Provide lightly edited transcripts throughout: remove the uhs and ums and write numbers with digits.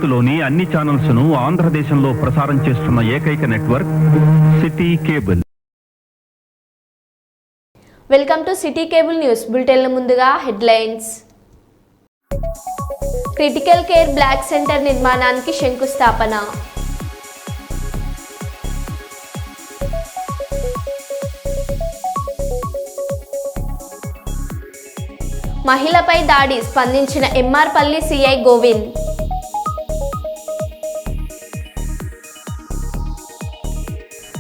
భారత్లోని అన్ని ఛానల్స్ ను ఆంధ్రదేశంలో ప్రసారం చేస్తున్న ఏకైక network city cable. Welcome to city cable news bulletin. ముందుగా headlines. Critical care block centre నిర్మాణానికి శంకుస్థాపన. మహిళపై దాడి స్పందించిన ఎంఆర్పల్లి సిఐ గోవింద్.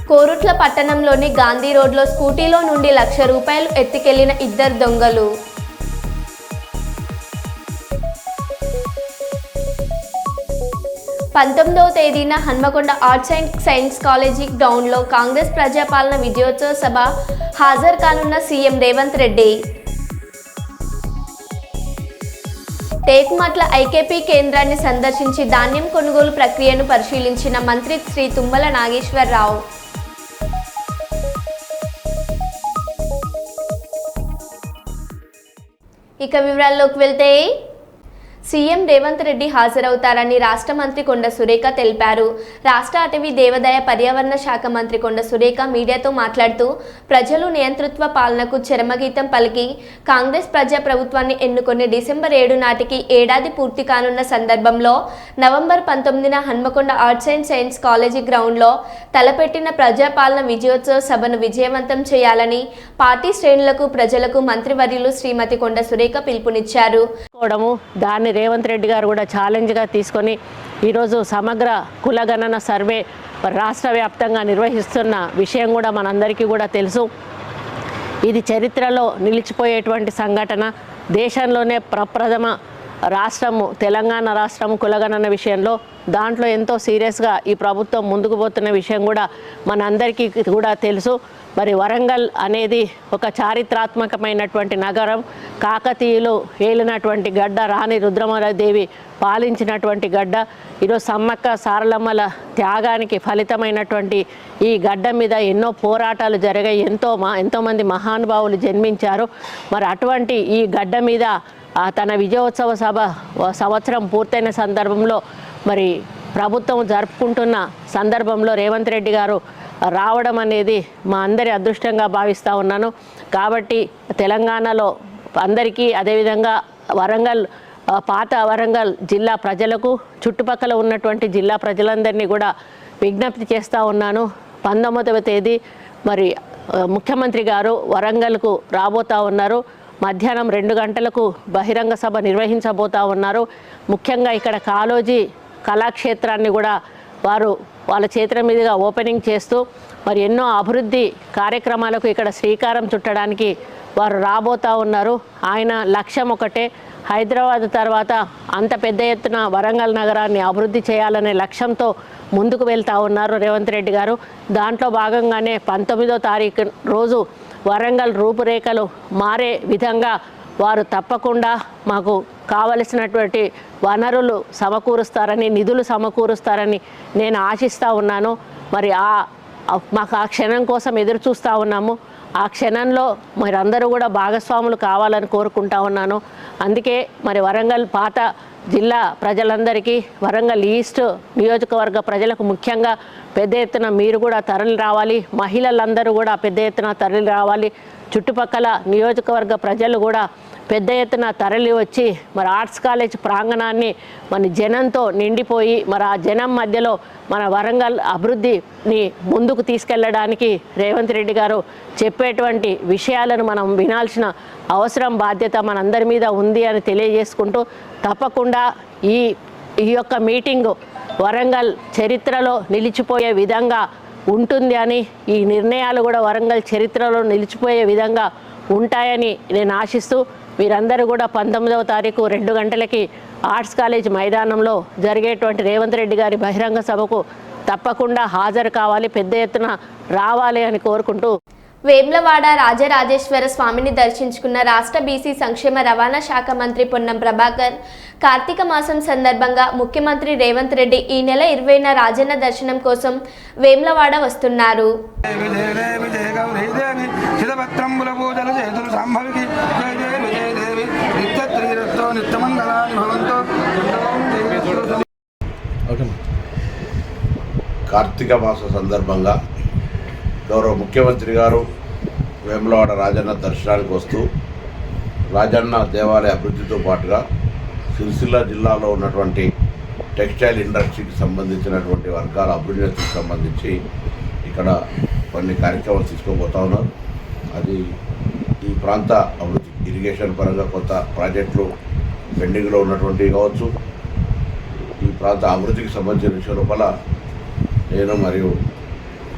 కోరుట్ల పట్టణంలోని గాంధీ రోడ్లో స్కూటీలో నుండి ₹1,00,000 ఎత్తుకెళ్లిన 2 దొంగలు. పంతొమ్మిదవ తేదీన Hanamkonda arts and science college గ్రౌండ్లో కాంగ్రెస్ ప్రజాపాలన విజయోత్సవ సభ హాజరు కానున్న సీఎం రేవంత్ రెడ్డి. టేకుమట్ల ఐకేపీ కేంద్రాన్ని సందర్శించి ధాన్యం కొనుగోలు ప్రక్రియను పరిశీలించిన మంత్రి శ్రీ తుమ్మల నాగేశ్వరరావు. ఇక వివరాల్లోకి వెళ్తే, సీఎం రేవంత్ రెడ్డి హాజరవుతారని రాష్ట్ర మంత్రి కొండ సురేఖ తెలిపారు. రాష్ట్ర అటవీ దేవాదాయ పర్యావరణ శాఖ మంత్రి కొండ సురేఖ మీడియాతో మాట్లాడుతూ, ప్రజలు నియంతృత్వ పాలనకు చరమగీతం పలికి కాంగ్రెస్ ప్రజా ప్రభుత్వాన్ని ఎన్నుకొని డిసెంబర్ 7 నాటికి ఏడాది పూర్తి కానున్న సందర్భంలో నవంబర్ 19న Hanamkonda arts and science college గ్రౌండ్లో తలపెట్టిన ప్రజాపాలన విజయోత్సవ సభను విజయవంతం చేయాలని పార్టీ శ్రేణులకు ప్రజలకు మంత్రివర్యులు శ్రీమతి కొండ సురేఖ పిలుపునిచ్చారు. దాన్ని రేవంత్ రెడ్డి గారు కూడా ఛాలెంజ్గా తీసుకొని ఈరోజు సమగ్ర కులగణన సర్వే రాష్ట్ర వ్యాప్తంగా నిర్వహిస్తున్న విషయం కూడా మనందరికీ కూడా తెలుసు. ఇది చరిత్రలో నిలిచిపోయేటువంటి సంఘటన. దేశంలోనే ప్రప్రథమ రాష్ట్రము తెలంగాణ రాష్ట్రము కులగణన విషయంలో దాంట్లో ఎంతో సీరియస్గా ఈ ప్రభుత్వం ముందుకు పోతున్న విషయం కూడా మనందరికీ కూడా తెలుసు. మరి వరంగల్ అనేది ఒక చారిత్రాత్మకమైనటువంటి నగరం. కాకతీయులు ఏలినటువంటి గడ్డ, రాణి రుద్రమదేవి పాలించినటువంటి గడ్డ. ఈరోజు సమ్మక్క సారలమ్మల త్యాగానికి ఫలితమైనటువంటి ఈ గడ్డ మీద ఎన్నో పోరాటాలు జరిగాయి. ఎంతోమంది మహానుభావులు జన్మించారు. మరి అటువంటి ఈ గడ్డ మీద తన విజయోత్సవ సభ సంవత్సరం పూర్తయిన సందర్భంలో మరి ప్రభుత్వం జరుపుకుంటున్న సందర్భంలో రేవంత్ రెడ్డి గారు రావడం అనేది మా అందరి అదృష్టంగా భావిస్తూ ఉన్నాను. కాబట్టి తెలంగాణలో అందరికీ, అదేవిధంగా వరంగల్ పాత వరంగల్ జిల్లా ప్రజలకు, చుట్టుపక్కల ఉన్నటువంటి జిల్లా ప్రజలందరినీ కూడా విజ్ఞప్తి చేస్తూ ఉన్నాను. 19వ తేదీ మరి ముఖ్యమంత్రి గారు వరంగల్కు రాబోతూ ఉన్నారు. మధ్యాహ్నం 2 గంటలకు బహిరంగ సభ నిర్వహించబోతూ ఉన్నారు. ముఖ్యంగా ఇక్కడ కాళోజీ కళాక్షేత్రాన్ని కూడా వారు వాళ్ళ చేతుల మీదుగా ఓపెనింగ్ చేస్తూ మరి ఎన్నో అభివృద్ధి కార్యక్రమాలకు ఇక్కడ శ్రీకారం చుట్టడానికి వారు రాబోతూ ఉన్నారు. ఆయన లక్ష్యం ఒకటే, హైదరాబాద్ తర్వాత అంత పెద్ద ఎత్తున వరంగల్ నగరాన్ని అభివృద్ధి చేయాలనే లక్ష్యంతో ముందుకు వెళ్తూ ఉన్నారు రేవంత్ రెడ్డి గారు. దాంట్లో భాగంగానే 19వ తారీఖు రోజు వరంగల్ రూపురేఖలు మారే విధంగా వారు తప్పకుండా మాకు కావలసినటువంటి వనరులు సమకూరుస్తారని, నిధులు సమకూరుస్తారని నేను ఆశిస్తూ ఉన్నాను. మరి మాకు ఆ క్షణం కోసం ఎదురు చూస్తూ ఉన్నాము. ఆ క్షణంలో మరి అందరూ కూడా భాగస్వాములు కావాలని కోరుకుంటా ఉన్నాను. అందుకే మరి వరంగల్ పాత జిల్లా ప్రజలందరికీ, వరంగల్ ఈస్ట్ నియోజకవర్గ ప్రజలకు ముఖ్యంగా పెద్ద ఎత్తున మీరు కూడా తరలి రావాలి. మహిళలందరూ కూడా పెద్ద ఎత్తున తరలి రావాలి. చుట్టుపక్కల నియోజకవర్గ ప్రజలు కూడా పెద్ద ఎత్తున తరలి వచ్చి మరి ఆర్ట్స్ కాలేజ్ ప్రాంగణాన్ని మన జనంతో నిండిపోయి మరి ఆ జనం మధ్యలో మన వరంగల్ అభివృద్ధిని ముందుకు తీసుకెళ్ళడానికి రేవంత్ రెడ్డి గారు చెప్పేటువంటి విషయాలను మనం వినాల్సిన అవసరం, బాధ్యత మనందరి మీద ఉంది అని తెలియజేసుకుంటూ, తప్పకుండా ఈ యొక్క మీటింగు వరంగల్ చరిత్రలో నిలిచిపోయే విధంగా ఉంటుంది అని, ఈ నిర్ణయాలు కూడా వరంగల్ చరిత్రలో నిలిచిపోయే విధంగా ఉంటాయని నేను ఆశిస్తూ, వీరందరూ కూడా 19వ తారీఖు 2 గంటలకి ఆర్ట్స్ కాలేజ్ మైదానంలో జరిగేటువంటి రేవంత్ రెడ్డి గారి బహిరంగ సభకు తప్పకుండా హాజరు కావాలి, పెద్ద ఎత్తున రావాలి అని కోరుకుంటూ, వేములవాడ రాజరాజేశ్వర స్వామిని దర్శించుకున్న రాష్ట్ర బీసీ సంక్షేమ రవాణా శాఖ మంత్రి పొన్నం ప్రభాకర్ కార్తీక మాసం సందర్భంగా ముఖ్యమంత్రి రేవంత్ రెడ్డి ఈ నెల 20న రాజన్న దర్శనం కోసం వేములవాడ వస్తున్నారు. కార్తీక మాస సందర్భంగా గౌరవ ముఖ్యమంత్రి గారు వేములవాడ రాజన్న దర్శనానికి వస్తూ రాజన్న దేవాలయ అభివృద్ధితో పాటుగా సిరిసిల్ల జిల్లాలో ఉన్నటువంటి టెక్స్టైల్ ఇండస్ట్రీకి సంబంధించినటువంటి వర్గాల అభివృద్ధికి సంబంధించి ఇక్కడ కొన్ని కార్యక్రమాలు తీసుకోబోతా ఉన్నారు. అది ఈ ప్రాంత అభివృద్ధి ఇరిగేషన్ పరంగా కొత్త ప్రాజెక్టులు పెండింగ్లో ఉన్నటువంటివి కావచ్చు, ఈ ప్రాంత అభివృద్ధికి సంబంధించిన విషయం లోపల నేను మరియు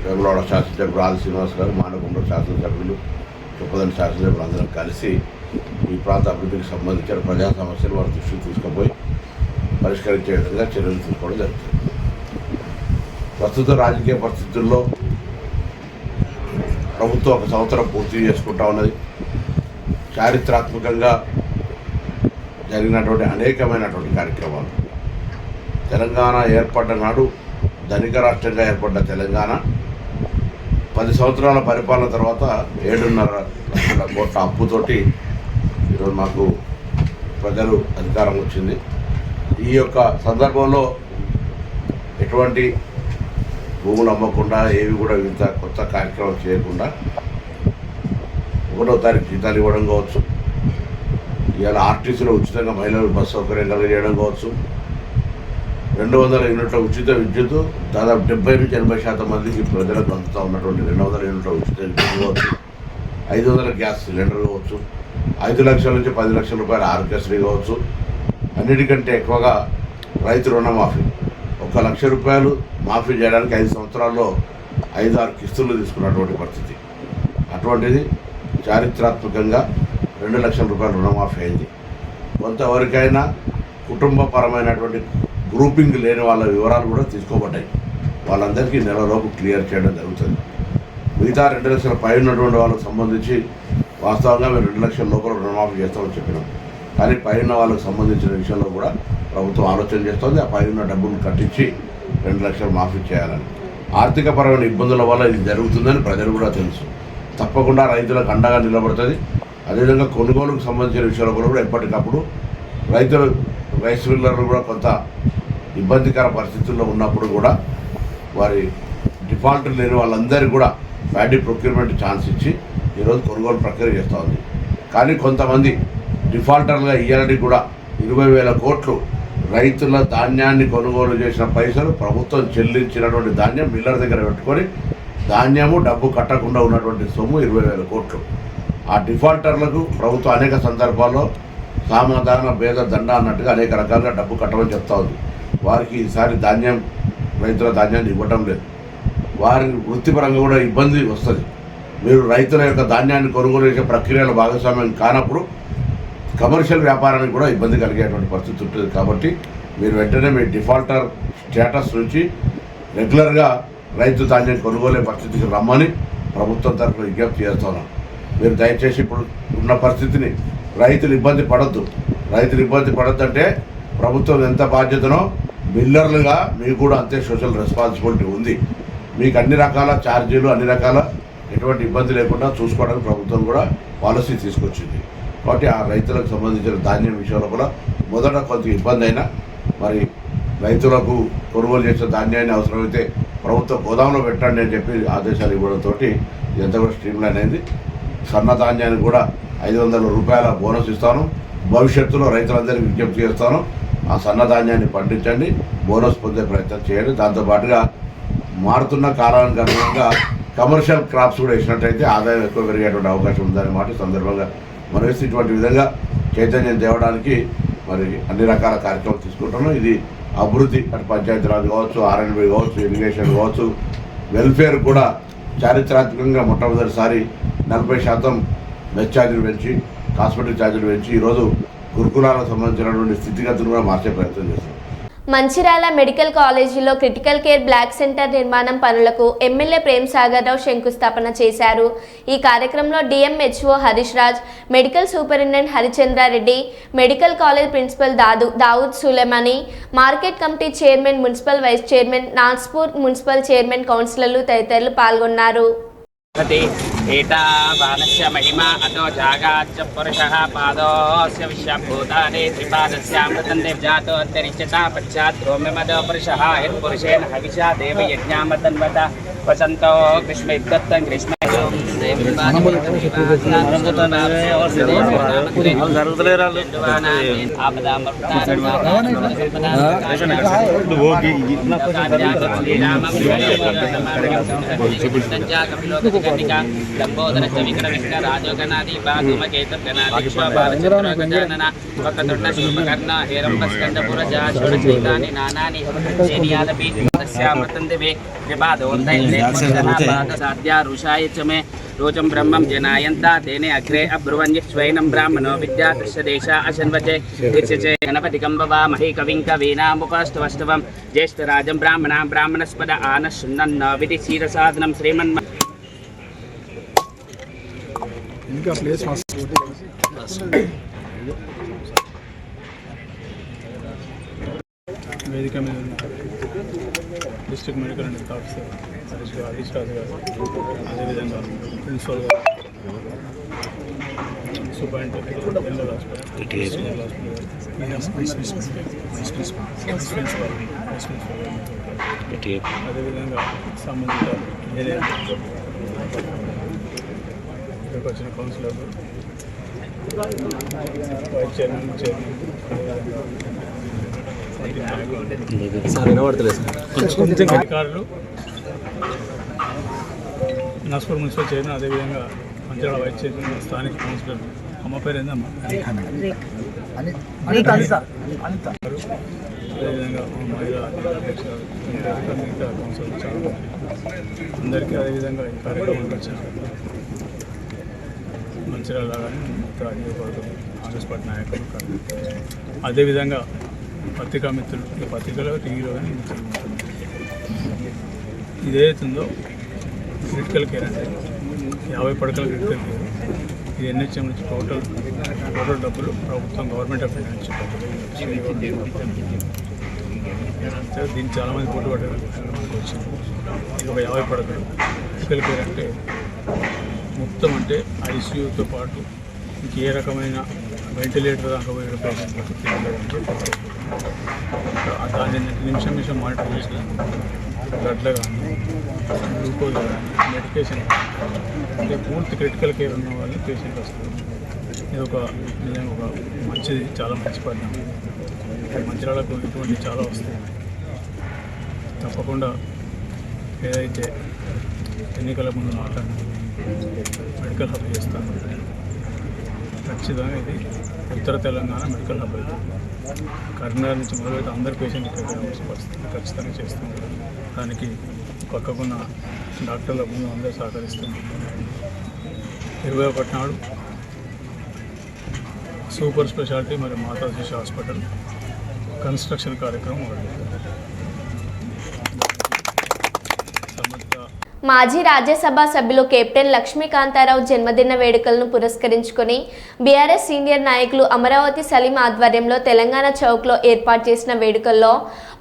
వేములవాడ శాసనసభ్యులు ఆది శ్రీనివాస్ గారు, మానకొండ శాసనసభ్యులు, చొప్పదండి శాసనసభ్యులు అందరం కలిసి ఈ ప్రాంత అభివృద్ధికి సంబంధించిన ప్రజా సమస్యలు వారి దృష్టికి తీసుకుపోయి పరిష్కరించే విధంగా చర్యలు తీసుకోవడం జరుగుతుంది. ప్రస్తుత రాజకీయ పరిస్థితుల్లో ప్రభుత్వం ఒక సంవత్సరం పూర్తి చేసుకుంటా ఉన్నది. చారిత్రాత్మకంగా జరిగినటువంటి అనేకమైనటువంటి కార్యక్రమాలు, తెలంగాణ ఏర్పడ్డ నాడు ధనిక రాష్ట్రంగా ఏర్పడ్డ తెలంగాణ 10 సంవత్సరాల పరిపాలన తర్వాత 7.5 లక్షల కోట్ల అప్పుతోటి ఈరోజు మాకు ప్రజలు అధికారం వచ్చింది. ఈ యొక్క సందర్భంలో ఎటువంటి భూములు అమ్మకుండా ఏవి కూడా వివిధ కొత్త కార్యక్రమాలు చేయకుండా 1వ తారీఖు జీతాలు ఇవ్వడం కావచ్చు, ఇవాళ ఆర్టీసీలో ఉచితంగా మహిళలకు బస్సు సౌకర్యం కలిగజేయడం కావచ్చు, 200 యూనిట్ల ఉచిత విద్యుత్ దాదాపు 70-80% మందికి ప్రజలకు అందుతూ ఉన్నటువంటి 200 యూనిట్ల ఉచిత విద్యుత్ కావచ్చు, 500 గ్యాస్ సిలిండర్ కావచ్చు, 5 లక్షల నుంచి 10 లక్షల రూపాయల ఆరోగ్యశ్రీ కావచ్చు, అన్నిటికంటే ఎక్కువగా రైతు రుణమాఫీ 1 లక్ష రూపాయలు మాఫీ చేయడానికి 5 సంవత్సరాల్లో 5-6 కిస్తులు తీసుకున్నటువంటి పరిస్థితి. అటువంటిది చారిత్రాత్మకంగా 2 లక్షల రూపాయల రుణమాఫీ అయింది. కొంతవరకైనా కుటుంబపరమైనటువంటి గ్రూపింగ్ లేని వాళ్ళ వివరాలు కూడా తీసుకోబడ్డాయి. వాళ్ళందరికీ నెలలోపు క్లియర్ చేయడం జరుగుతుంది. మిగతా 2 లక్షల పై ఉన్నటువంటి వాళ్ళకు సంబంధించి వాస్తవంగా మేము 2 లక్షల లోపల రుణమాఫీ చేస్తామని చెప్పినాం. కానీ పైన వాళ్ళకు సంబంధించిన విషయంలో కూడా ప్రభుత్వం ఆలోచన చేస్తుంది. ఆ పైన డబ్బులు కట్టించి 2 లక్షలు మాఫీ చేయాలని. ఆర్థికపరమైన ఇబ్బందుల వల్ల ఇది జరుగుతుందని ప్రజలు కూడా తెలుసు. తప్పకుండా రైతులకు అండగా నిలబడుతుంది. అదేవిధంగా కొనుగోలుకు సంబంధించిన విషయాలు కూడా ఎప్పటికప్పుడు రైస్ మిల్లర్లు కూడా కొంత ఇబ్బందికర పరిస్థితుల్లో ఉన్నప్పుడు కూడా వారి డిఫాల్ట్ లేని వాళ్ళందరికీ కూడా ప్యాడీ ప్రొక్యూర్మెంట్ ఛాన్స్ ఇచ్చి ఈరోజు కొనుగోలు ప్రక్రియ చేస్తూ ఉంది. కానీ కొంతమంది డిఫాల్టర్లుగా ఇయ్యాలని కూడా 20,000 కోట్లు రైతుల ధాన్యాన్ని కొనుగోలు చేసిన పైసలు ప్రభుత్వం చెల్లించినటువంటి ధాన్యం మిల్లర్ దగ్గర పెట్టుకొని ధాన్యము డబ్బు కట్టకుండా ఉన్నటువంటి సొమ్ము 20,000 కోట్లు. ఆ డిఫాల్టర్లకు ప్రభుత్వం అనేక సందర్భాల్లో సామాధాన భేద దండ అన్నట్టుగా అనేక రకాలుగా డబ్బు కట్టమని చెప్తా ఉంది. వారికి ఈసారి రైతుల ధాన్యాన్ని ఇవ్వటం లేదు. వారి వృత్తిపరంగా కూడా ఇబ్బంది వస్తుంది. మీరు రైతుల యొక్క ధాన్యాన్ని కొనుగోలు చేసే ప్రక్రియలో భాగస్వామ్యం కానప్పుడు కమర్షియల్ వ్యాపారానికి కూడా ఇబ్బంది కలిగేటువంటి పరిస్థితి ఉంటుంది. కాబట్టి మీరు వెంటనే మీ డిఫాల్టర్ స్టేటస్ నుంచి రెగ్యులర్గా రైతు ధాన్యం కొనుగోలే పరిస్థితికి రమ్మని ప్రభుత్వం తరఫున విజ్ఞప్తి చేస్తున్నాం. మీరు దయచేసి ఇప్పుడు ఉన్న పరిస్థితిని రైతులు ఇబ్బంది పడద్దు. రైతులు ఇబ్బంది పడద్దంటే ప్రభుత్వం ఎంత బాధ్యతనో మిల్లర్లుగా మీకు కూడా అంతే సోషల్ రెస్పాన్సిబిలిటీ ఉంది. మీకు అన్ని రకాల ఛార్జీలు అన్ని రకాల ఎటువంటి ఇబ్బంది లేకుండా చూసుకోవడానికి ప్రభుత్వం కూడా పాలసీ తీసుకొచ్చింది. కాబట్టి ఆ రైతులకు సంబంధించిన ధాన్యం విషయంలో కూడా మొదట కొంత ఇబ్బంది అయినా మరి రైతులకు కొనుగోలు చేసే ధాన్యాన్ని అవసరమైతే ప్రభుత్వ గోదాంలో పెట్టండి అని చెప్పి ఆదేశాలు ఇవ్వడంతో ఇదంతా కూడా స్ట్రీమ్లైన్ అయింది. సన్న ధాన్యానికి కూడా 500 రూపాయల బోనస్ ఇస్తాను. భవిష్యత్తులో రైతులందరికీ విజ్ఞప్తి చేస్తాను, ఆ సన్న ధాన్యాన్ని పండించండి, బోనస్ పొందే ప్రయత్నం చేయండి. దాంతోపాటుగా మారుతున్న కాలానికి అనుగుణంగా కమర్షియల్ క్రాప్స్ కూడా వేసినట్టయితే ఆదాయం ఎక్కువ పెరిగేటువంటి అవకాశం ఉందనే మాట సందర్భంగా మనం ఇటువంటి విధంగా చైతన్యం తేవడానికి మరి అన్ని రకాల కార్యక్రమాలు తీసుకుంటున్నాం. ఇది అభివృద్ధి అటు పంచాయతీరాజ్ కావచ్చు, R&B కావచ్చు, ఇరిగేషన్ కావచ్చు, వెల్ఫేర్ కూడా చారిత్రాత్మకంగా మొట్టమొదటిసారి 40% మెస్ ఛార్జీలు పెంచి, కాస్మెటిక్ ఛార్జీలు పెంచి ఈరోజు గురుకులాలకు సంబంధించినటువంటి స్థితిగతులు కూడా మార్చే ప్రయత్నం చేస్తున్నాం. మంచిర్యాల మెడికల్ కాలేజీలో క్రిటికల్ కేర్ బ్లాక్ సెంటర్ నిర్మాణం పనులకు ఎమ్మెల్యే ప్రేమ్ సాగర్ రావు శంకుస్థాపన చేశారు. ఈ కార్యక్రమంలో DMHO Harish Raj, medical superintendent Harichandra Reddy, medical college principal Dawood Sulemani, market committee chairman, municipal vice chairman, Nagpur municipal chairman, కౌన్సిలర్లు తదితరులు పాల్గొన్నారు. एता बाणस्य महिमा अतो जागाच्च पुरुषः पादोऽस्य विश्वभूतानि त्रिपादस्यामृतं देवजातो अन्तरिक्षता पश्चात् ध्रोम्यमदो पुरुषः यत्पुरुषेण हविषा देवयज्ञामतन्वत वसन्तो ग्रीष्मेद्दत्तं ग्रीष्मे लंबोदर विक्रमिष्ट राजोगणादि बाधूमकेतुर्गणादि शोभावचन्द्रगजानन वक्रतुण्ड शूर्पकर्ण हेरम्बस्कन्दपुरजा षोडशैतानि नानानि हेनियादपि तस्यामृतं दिवे विपादोन्दैर्देशनापादसाध्या रुषाय च मे रोचं ब्रह्मं जनायन्ता तेने अग्रे अब्रुवन्यश्वैनं ब्राह्मणो विद्या तस्य देशा अशन्वचे दीक्षचे गणपतिकं ववामहे कविं कवीनामुपस्तवस्तवं ज्येष्ठराजं ब्राह्मणां ब्राह्मणस्पद आनः शृण्वन्न विधि क्षीरसाधनं श्रीमन्म इनका प्लेस వేదిక మీద district medical and health officer Harish Raju గారు, అదేవిధంగా ప్రిన్సిపల్ గారు, సూపరింటెండెంట్ జనరల్ అదేవిధంగా సంబంధిత ఇక్కడికి వచ్చిన కౌన్సిలర్లు, వైస్ చైర్మన్, అధికారులు, నస్పూర్ మున్సిపల్ చైర్మన్, అదేవిధంగా మంచిర్యాల వైస్ చైర్మన్, స్థానిక కౌన్సిలర్. అమ్మ పేరు ఏందమ్మా? అదేవిధంగా మహిళా అధ్యక్షులు, మిగతా కౌన్సిలర్ చాలా అందరికీ, అదేవిధంగా ఈ కార్యక్రమానికి వచ్చిన మంచిర్యాల కానీ మిగతా నియోజకవర్గం కాంగ్రెస్ పార్టీ నాయకులు, అదేవిధంగా పత్రికా మిత్రులు, పత్రికలో టీవీలో కానీ ఇదేతుందో క్రిటికల్ కేర్ అంటే 50 పడకల క్రిటికల్ కేర్. ఇది ఎన్హెచ్ఎం నుంచి టోటల్ డబ్బులు ప్రభుత్వం గవర్నమెంట్ ఆఫ్ ఇండియా నుంచి దీన్ని చాలామంది పోటీ పడ్డారు. మనకు వచ్చింది ఇది ఒక 50 పడకలు క్రిటికల్ కేర్ అంటే మొత్తం అంటే ఐసీయూతో పాటు ఇంకే రకమైన వెంటిలేటర్ దాకా పోయిన పేషెంట్లకు దాన్ని నిమిషం మానిటర్ చేసి బ్లడ్లో కానీ గ్లూకోజ్ కానీ మెడికేషన్ అంటే పూర్తి క్రిటికల్ కేర్ ఉన్న వాళ్ళు పేషెంట్ వస్తారు. ఇది ఒక నిజంగా ఒక మంచిది, చాలా మంచి పరిణామం. మంచిర్యాలకు ఇటువంటి చాలా వస్తాయి. తప్పకుండా ఏదైతే ఎన్నికల ముందు మాట్లాడిన మెడికల్ హబ్ చేస్తాను, ఖచ్చితంగా ఇది ఉత్తర తెలంగాణ మెడికల్ హబ్ అయితే కరీంనగర్ నుంచి మొదలైతే అందరి పేషెంట్ ఇక్కడ రావాల్సిన పరిస్థితి ఖచ్చితంగా చేస్తాం. దానికి పక్కకున్న డాక్టర్ల ముందు అందరూ సహకరిస్తుంది. 21 నాడు సూపర్ స్పెషాలిటీ మరియు మాతా శిశు హాస్పిటల్ కన్స్ట్రక్షన్ కార్యక్రమం మొదలుపెట్టారు. మాజీ రాజ్యసభ సభ్యులు కెప్టెన్ లక్ష్మీకాంతారావు జన్మదిన వేడుకలను పురస్కరించుకొని బీఆర్ఎస్ సీనియర్ నాయకులు అమరావతి సలీం ఆధ్వర్యంలో తెలంగాణ చౌక్లో ఏర్పాటు చేసిన వేడుకల్లో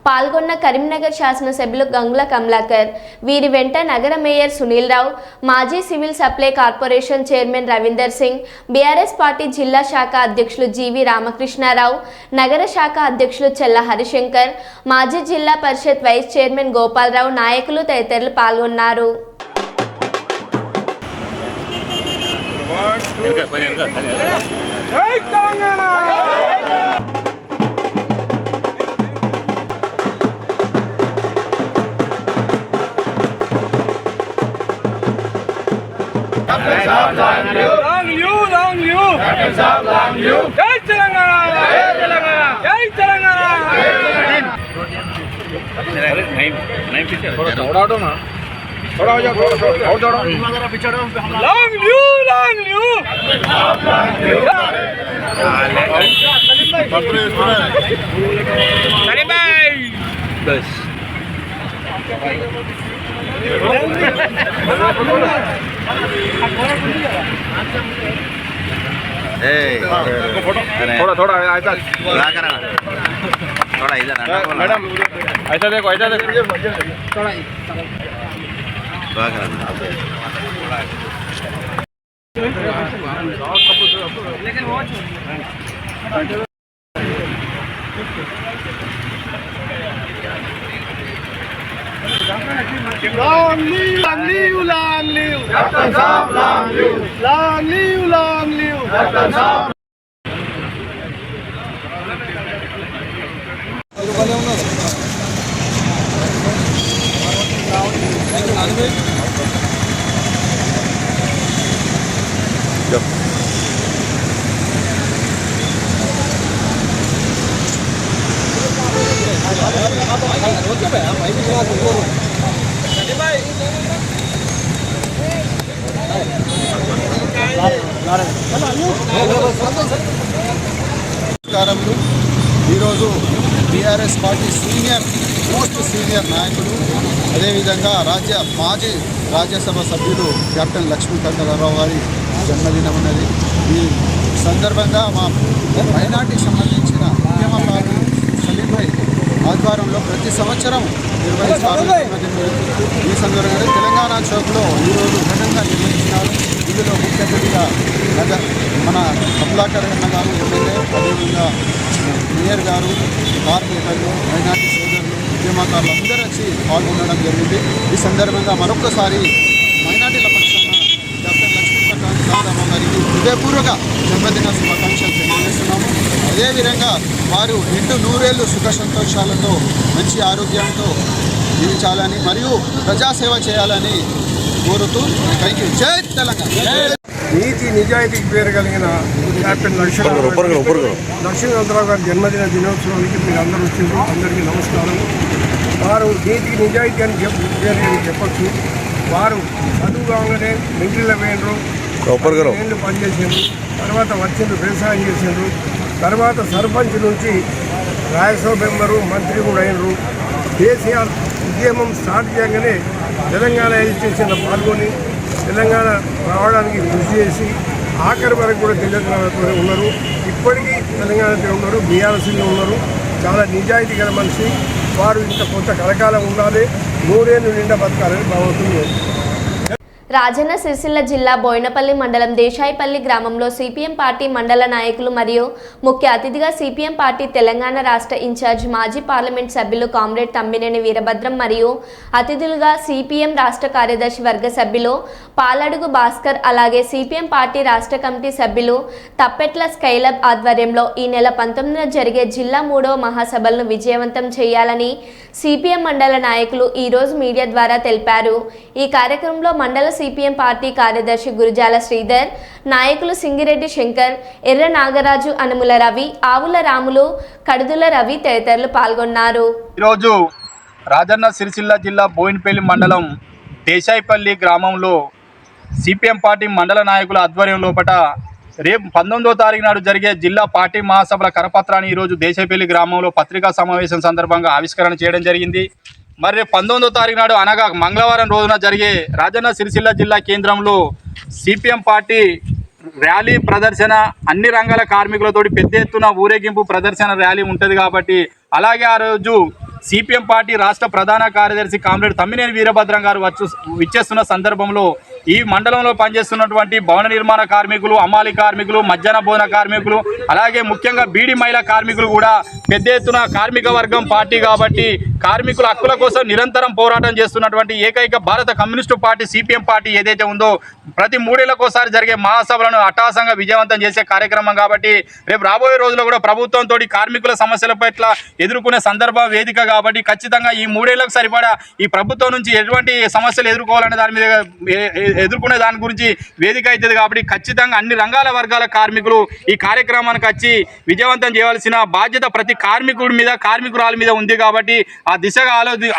పాల్గొన్న కరీంనగర్ శాసనసభ్యులు గంగుల కమలాకర్, వీరి వెంట నగర మేయర్ సునీల్ రావు, మాజీ civil supply corporation chairman Ravinder Singh, BRS party జిల్లా శాఖ అధ్యక్షులు జీవి రామకృష్ణారావు, నగర శాఖ అధ్యక్షులు చెల్ల హరిశంకర్, మాజీ జిల్లా పరిషత్ వైస్ చైర్మన్ గోపాలరావు, నాయకులు తదితరులు పాల్గొన్నారు. थोड़ा ऐसा थोड़ा इधर मैडम ऐसा देखो थोड़ा Long live, long live, long live. Dr. Saab, long live. Long live, long live. Dr. Saab. నమస్కారములు. ఈరోజు టీఆర్ఎస్ పార్టీ మోస్ట్ సీనియర్ నాయకులు, అదేవిధంగా మాజీ రాజ్యసభ సభ్యులు కెప్టెన్ లక్ష్మీకాంతరావు గారి జన్మదినం ఉన్నది. ఈ సందర్భంగా మా మైనార్టీకి సంబంధించిన ఉద్యమకారులు సలీంభాయ్ ఆధ్వర్యంలో ప్రతి సంవత్సరం నిర్వహిస్తారు. ఈ సందర్భంగా తెలంగాణ చౌక్లో ఈరోజు ఘనంగా నిర్వహించినారు. ఇందులో ముఖ్య అతిథిగా మన కమలాకర్ అన్న గారు ఎమ్మెల్యే, అదేవిధంగా మేయర్ గారు, కార్పొరేటర్లు, మైనార్టీ సోదరులు, ఉద్యమకారులు అందరూ వచ్చి పాల్గొనడం జరిగింది. ఈ సందర్భంగా మరొకసారి మైనార్టీల పక్షాన డాక్టర్ లక్ష్మీకాంతరావు గారికి హృదయపూర్వక జన్మదిన శుభాకాంక్షలు తెలియజేస్తున్నాము. అదేవిధంగా వారు నిండు నూరేళ్లు సుఖ సంతోషాలతో మంచి ఆరోగ్యంతో జీవించాలని మరియు ప్రజాసేవ చేయాలని కోరుతూ థ్యాంక్ యూ. జై తెలంగాణ. నీతి నిజాయితీకి పేరు కలిగిన కెప్టెన్ లక్ష్మీకాంతరావు గారి జన్మదిన దినోత్సవానికి మీరు అందరూ వచ్చింది. అందరికీ నమస్కారం. వారు నీతికి నిజాయితీ అని చెప్పచ్చు. వారు చదువు కాగానే మిలిటరీలో పోయినరు, ఏళ్ళు పనిచేసారు, తర్వాత వచ్చిండ్రు వ్యవసాయం చేసిండ్రు, తర్వాత సర్పంచ్ నుంచి రాజ్యసభ మెంబరు, మంత్రి కూడా అయినరు. కేసీఆర్ ఉద్యమం స్టార్ట్ చేయగానే తెలంగాణ ఎడ్యుకేషన్లో పాల్గొని తెలంగాణ రావడానికి కృషి చేసి ఆఖరి వరకు కూడా తెలంగాణతో ఉన్నారు. ఇప్పటికీ తెలంగాణతో ఉన్నారు, బీఆర్ఎస్లో ఉన్నారు. చాలా నిజాయితీ గల మనిషి. వారు ఇంత కొంత కలకాలం ఉండాలి, 3 ఏళ్ళు నిండా బతకాలని భావిస్తుంది. రాజన్న సిరిసిల్ల జిల్లా బోయినపల్లి మండలం దేశాయిపల్లి గ్రామంలో సిపిఎం పార్టీ మండల నాయకులు మరియు ముఖ్య అతిథిగా సిపిఎం పార్టీ తెలంగాణ రాష్ట్ర ఇన్ఛార్జ్ మాజీ పార్లమెంట్ సభ్యులు కామ్రేడ్ తమ్మినేని వీరభద్రం మరియు అతిథులుగా సిపిఎం రాష్ట్ర కార్యదర్శి వర్గ సభ్యులు పాలడుగు భాస్కర్, అలాగే సిపిఎం పార్టీ రాష్ట్ర కమిటీ సభ్యులు తప్పెట్ల స్కైలబ్ ఆధ్వర్యంలో ఈ నెల 19న జరిగే జిల్లా 3వ మహాసభలను విజయవంతం చేయాలని సిపిఎం మండల నాయకులు ఈరోజు మీడియా ద్వారా తెలిపారు. ఈ కార్యక్రమంలో మండల సిపిఎం పార్టీ కార్యదర్శి గురుజాల శ్రీధర్, నాయకులు సింగిరెడ్డి శంకర్, ఎర్ర నాగరాజు, అనుముల రవి, ఆవుల రాములు, కడుదుల రవి తదితరులు పాల్గొన్నారు. ఈరోజు రాజన్న సిరిసిల్ల జిల్లా బోయినపల్లి మండలం దేశాయిపల్లి గ్రామంలో సిపిఎం పార్టీ మండల నాయకుల ఆధ్వర్యం లోపట రేపు 19వ తారీఖు నాడు జరిగే జిల్లా పార్టీ మహాసభల కరపత్రాన్ని ఈరోజు దేశాయిపల్లి గ్రామంలో పత్రికా సమావేశం సందర్భంగా ఆవిష్కరణ చేయడం జరిగింది. మరి 19వ తారీఖు నాడు అనగా మంగళవారం రోజున జరిగే రాజన్న సిరిసిల్ల జిల్లా కేంద్రంలో సిపిఎం పార్టీ ర్యాలీ ప్రదర్శన, అన్ని రంగాల కార్మికులతోటి పెద్ద ఎత్తున ఊరేగింపు ప్రదర్శన ర్యాలీ ఉంటుంది కాబట్టి, అలాగే ఆ రోజు సిపిఎం పార్టీ రాష్ట్ర ప్రధాన కార్యదర్శి కామ్రేడ్ తమ్మినేని వీరభద్రం గారు విచ్చేస్తున్న సందర్భంలో ఈ మండలంలో పనిచేస్తున్నటువంటి భవన నిర్మాణ కార్మికులు, అమ్మాలి కార్మికులు, మధ్యాహ్న భోజన కార్మికులు, అలాగే ముఖ్యంగా బీడీ మహిళా కార్మికులు కూడా పెద్ద ఎత్తున కార్మిక వర్గం పార్టీ కాబట్టి కార్మికుల హక్కుల కోసం నిరంతరం పోరాటం చేస్తున్నటువంటి ఏకైక భారత కమ్యూనిస్టు పార్టీ సిపిఎం పార్టీ ఏదైతే ఉందో ప్రతి 3 ఏళ్లకోసారి జరిగే మహాసభలను అట్టహాసంగా విజయవంతం చేసే కార్యక్రమం కాబట్టి రేపు రాబోయే రోజుల్లో కూడా ప్రభుత్వంతో కార్మికుల సమస్యల పట్ల ఎదుర్కొనే సందర్భం వేదిక కాబట్టి ఖచ్చితంగా ఈ 3 ఏళ్లకు సరిపడా ఈ ప్రభుత్వం నుంచి ఎటువంటి సమస్యలు ఎదుర్కోవాలనే దాని మీద ఎదుర్కొనే దాని గురించి వేదిక అవుతుంది కాబట్టి ఖచ్చితంగా అన్ని రంగాల వర్గాల కార్మికులు ఈ కార్యక్రమానికి వచ్చి విజయవంతం చేయవలసిన బాధ్యత ప్రతి కార్మికుడి మీద, కార్మికురాల మీద ఉంది కాబట్టి ఆ దిశగా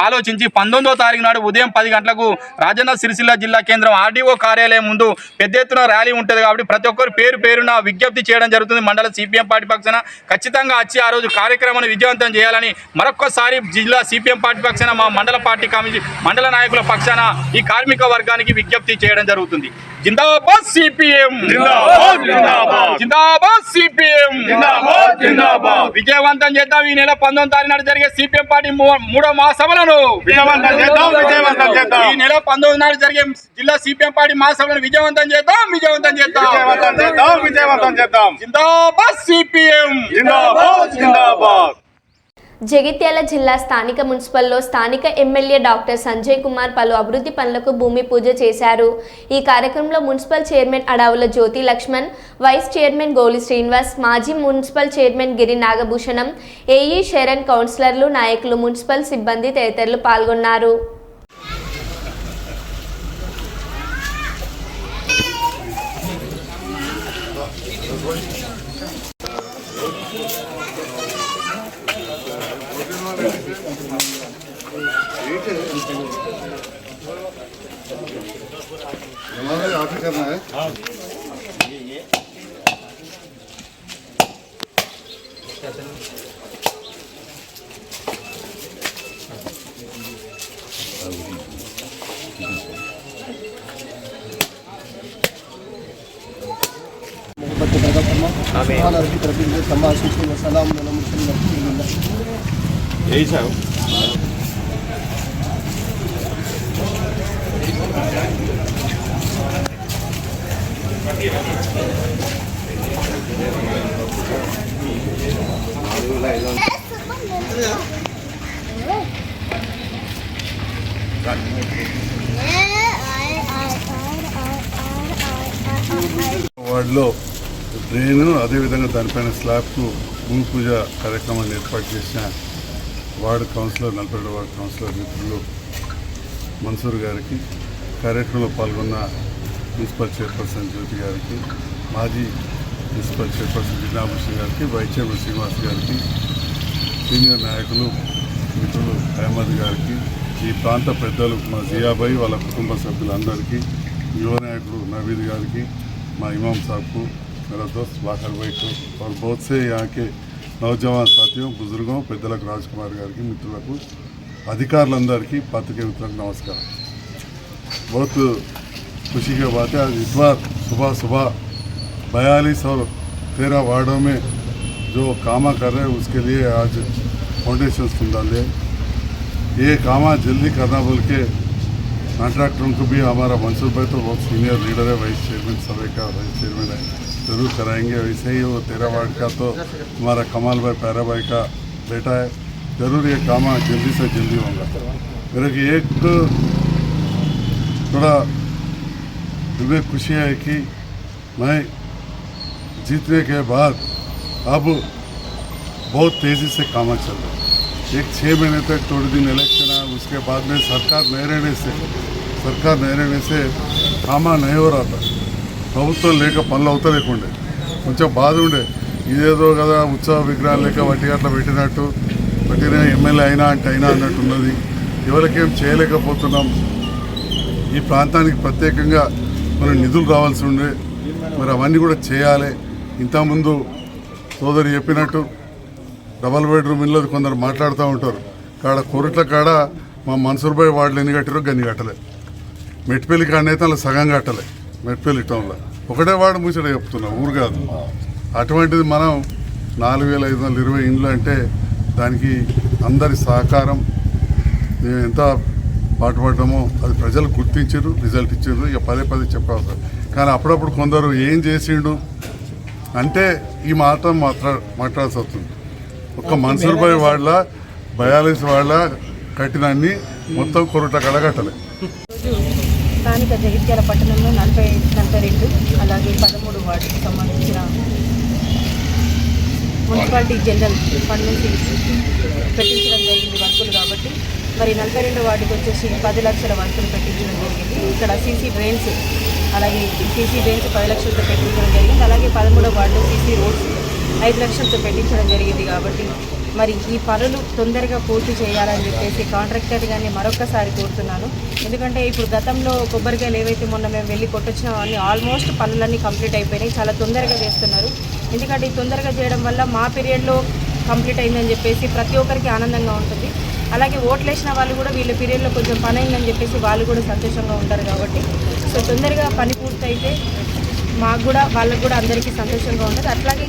ఆలోచించి 19వ తారీఖు నాడు ఉదయం 10 గంటలకు రాజన్న సిరిసిల్ల జిల్లా కేంద్రం ఆర్డీఓ కార్యాలయం ముందు పెద్ద ఎత్తున ర్యాలీ ఉంటుంది కాబట్టి ప్రతి ఒక్కరు పేరున విజ్ఞప్తి చేయడం జరుగుతుంది. మండల సిపిఎం పార్టీ పక్షాన ఖచ్చితంగా వచ్చి ఆ రోజు కార్యక్రమాన్ని విజయవంతం చేయాలని మరొక్కసారి జిల్లా సిపిఎం పార్టీ పక్షాన మా మండల పార్టీ కమిటీ మండల నాయకుల పక్షాన ఈ కార్మిక వర్గానికి విజ్ఞప్తి చేయడం జరుగుతుంది. జిందాబాద్ సిపిఎం, జిందాబాద్ సిపిఎం. సిపిఎం విజయవంతం చేద్దాం. ఈ నెల 19వ తారీఖు నాడు జరిగే సిపిఎం పార్టీ 3వ మహాసభలను విజయవంతం చేద్దాం. ఈ నెల 19 నాడు జరిగే జిల్లా సిపిఎం పార్టీ మహాసభలను విజయవంతం చేద్దాం. జిందాబాద్ సిపిఎం. జగిత్యాల జిల్లా స్థానిక మున్సిపల్లో స్థానిక ఎమ్మెల్యే డాక్టర్ సంజయ్ కుమార్ పలు అభివృద్ధి పనులకు భూమి పూజ చేశారు. ఈ కార్యక్రమంలో మున్సిపల్ చైర్మన్ అడావుల జ్యోతి లక్ష్మణ్, వైస్ చైర్మన్ గోలి శ్రీనివాస్, మాజీ మున్సిపల్ చైర్మన్ గిరి నాగభూషణం, ఏఈ శరణ్, కౌన్సిలర్లు, నాయకులు, మున్సిపల్ సిబ్బంది తదితరులు పాల్గొన్నారు. వార్డులో డ్రైన్ అదేవిధంగా దానిపైన స్లాబ్కు భూమి పూజ కార్యక్రమాన్ని ఏర్పాటు చేసిన వార్డు కౌన్సిలర్ 42 వార్డు కౌన్సిలర్ మిత్రులు మన్సూర్ గారికి, కార్యక్రమంలో పాల్గొన్న మున్సిపల్ చైర్పర్సన్ జ్యోతి గారికి, మాజీ మున్సిపల్ చైర్పర్సన్ గిరి నాగభూషణ్ గారికి, వైస్ చైర్మన్ శ్రీనివాస్ గారికి, సీనియర్ నాయకులు మిత్రులు అహ్మద్ గారికి, ఈ ప్రాంత పెద్దలు మా జియాబాయి వాళ్ళ కుటుంబ సభ్యులందరికీ, యువ నాయకుడు నవీద్ గారికి, మా इमाम साहब को, मेरा दोस्त बाखर भाई को और बहुत से यहाँ के नौजवान साथियों, बुजुर्गों, పెద్దలకు రాజ్ కుమార్ గారికి, మిత్రులకు, అధికారులందరికీ, పాత్రికేయ మిత్రులకు नमस्कार। बहुत खुशी की बात है, आज इतवार सुबह 42 और 13 वार्डों में जो कामा कर रहे हैं उसके लिए आज फाउंडेशन तुम डाले। ये कामा जल्दी करना बोल के कॉन्ट्रैक्टरों को भी हमारा मंसूर भाई तो बहुत सीनियर लीडर है, वाइस चेयरमैन सभा का वाइस चेयरमैन है, ज़रूर कराएंगे। वैसे ही वो 13 वार्ड का तो हमारा कमाल भाई पैरा भाई का बेटा है, ज़रूर ये काम जल्दी से जल्दी होगा। मेरे की एक थोड़ा मुझे खुशी है कि मैं जीतने के बाद अब बहुत तेज़ी से काम चल रहा है। एक 6 महीने तक थोड़े दिन इलेक्शन है, उसके बाद में सरकार नहीं रहने से कामा नहीं हो रहा था। ప్రభుత్వం లేక పనులు అవుతలేకుండే కొంచెం బాధ ఉండే, ఇదేదో కదా ఉత్సవ విగ్రహాలు లేక వాటి అట్లా పెట్టిన ఎమ్మెల్యే అయినా అంటే అయినా అన్నట్టున్నది, ఎవరికేం చేయలేకపోతున్నాం। ఈ ప్రాంతానికి ప్రత్యేకంగా మన నిధులు రావాల్సి ఉండే, మరి అవన్నీ కూడా చేయాలి। ఇంతకుముందు సోదరు చెప్పినట్టు డబల్ బెడ్రూమ్ ఇల్లు కొందరు మాట్లాడుతూ ఉంటారు, కాడ కోరిట్ల కాడ మా మన్సూర్ భాయ్ వార్డులు ఎన్ని కట్టారో గన్ని కట్టలే, మెట్పల్లి కాడనైతే అలా సగం కట్టలే, మెట్పల్లి టౌన్లో ఒకటే వార్డు ముచ్చట చెప్తున్నా, ఊరు కాదు। అటువంటిది మనం 4520 ఇండ్లు అంటే దానికి అందరి సహకారం, మేము ఎంత పాటుపడ్డామో అది ప్రజలు గుర్తించారు, రిజల్ట్ ఇచ్చారు। ఇక పదే చెప్పవసరం, కానీ అప్పుడప్పుడు కొందరు ఏం చేసిండు అంటే ఈ మాట మాట్లాడాల్సి వస్తుంది। ఒక్క మన్సూర్ భాయ్ వార్డుల 42 వార్డుల కట్టినన్ని మొత్తం కొరట కడగట్టలే। స్థానిక జగిత్యాల పట్టణంలో 42 అలాగే 13 వార్డుకు సంబంధించిన మున్సిపాలిటీ జనరల్ ఫండ్ నుంచి పెట్టించడం జరిగింది వర్కులు కాబట్టి, మరి 42 వార్డుకి వచ్చేసి 10 లక్షల వర్కులు పెట్టించడం జరిగింది। ఇక్కడ సీసీ డ్రైన్స్, అలాగే సీసీ డ్రైన్స్ 10 లక్షలతో పెట్టించడం జరిగింది, అలాగే 13వ వార్డులో సీసీ రోడ్స్ 5 లక్షలతో పెట్టించడం జరిగింది। కాబట్టి మరి ఈ పనులు తొందరగా పూర్తి చేయాలని చెప్పేసి కాంట్రాక్టర్ గారిని మరొకసారి కోరుతున్నాను। ఎందుకంటే ఇప్పుడు గతంలో కొబ్బరికాయలు ఏవైతే మొన్న మేము వెళ్ళి కొట్టొచ్చినా అన్ని ఆల్మోస్ట్ పనులన్నీ కంప్లీట్ అయిపోయినాయి, చాలా తొందరగా చేస్తున్నారు। ఎందుకంటే ఈ తొందరగా చేయడం వల్ల మా పీరియడ్లో కంప్లీట్ అయిందని చెప్పేసి ప్రతి ఒక్కరికి ఆనందంగా ఉంటుంది, అలాగే ఓట్లు వేసిన వాళ్ళు కూడా వీళ్ళ పీరియడ్లో కొంచెం పని అయిందని చెప్పేసి వాళ్ళు కూడా సంతోషంగా ఉంటారు। కాబట్టి సో తొందరగా పని పూర్తయితే మాకు కూడా వాళ్ళకు కూడా అందరికీ సంతోషంగా ఉన్నది. అట్లాగే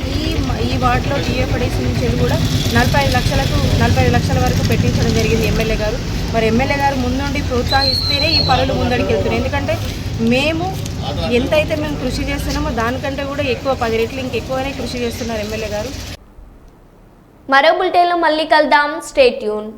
ఈ వార్డులో టీఎఫ్ఐడిసి నుంచి కూడా 45 లక్షల వరకు పెట్టించడం జరిగింది ఎమ్మెల్యే గారు. మరి ఎమ్మెల్యే గారు ముందుండి ప్రోత్సహిస్తేనే ఈ పనులు ముందడికి వెళ్తున్నాయి. ఎందుకంటే మేము ఎంతైతే మేము కృషి చేస్తున్నామో దానికంటే కూడా ఎక్కువ 10 రెట్లు ఇంకెక్కువనే కృషి చేస్తున్నారు ఎమ్మెల్యే గారు. మరో బులెటిన్లో మళ్ళీ కలుద్దాం. Stay tune.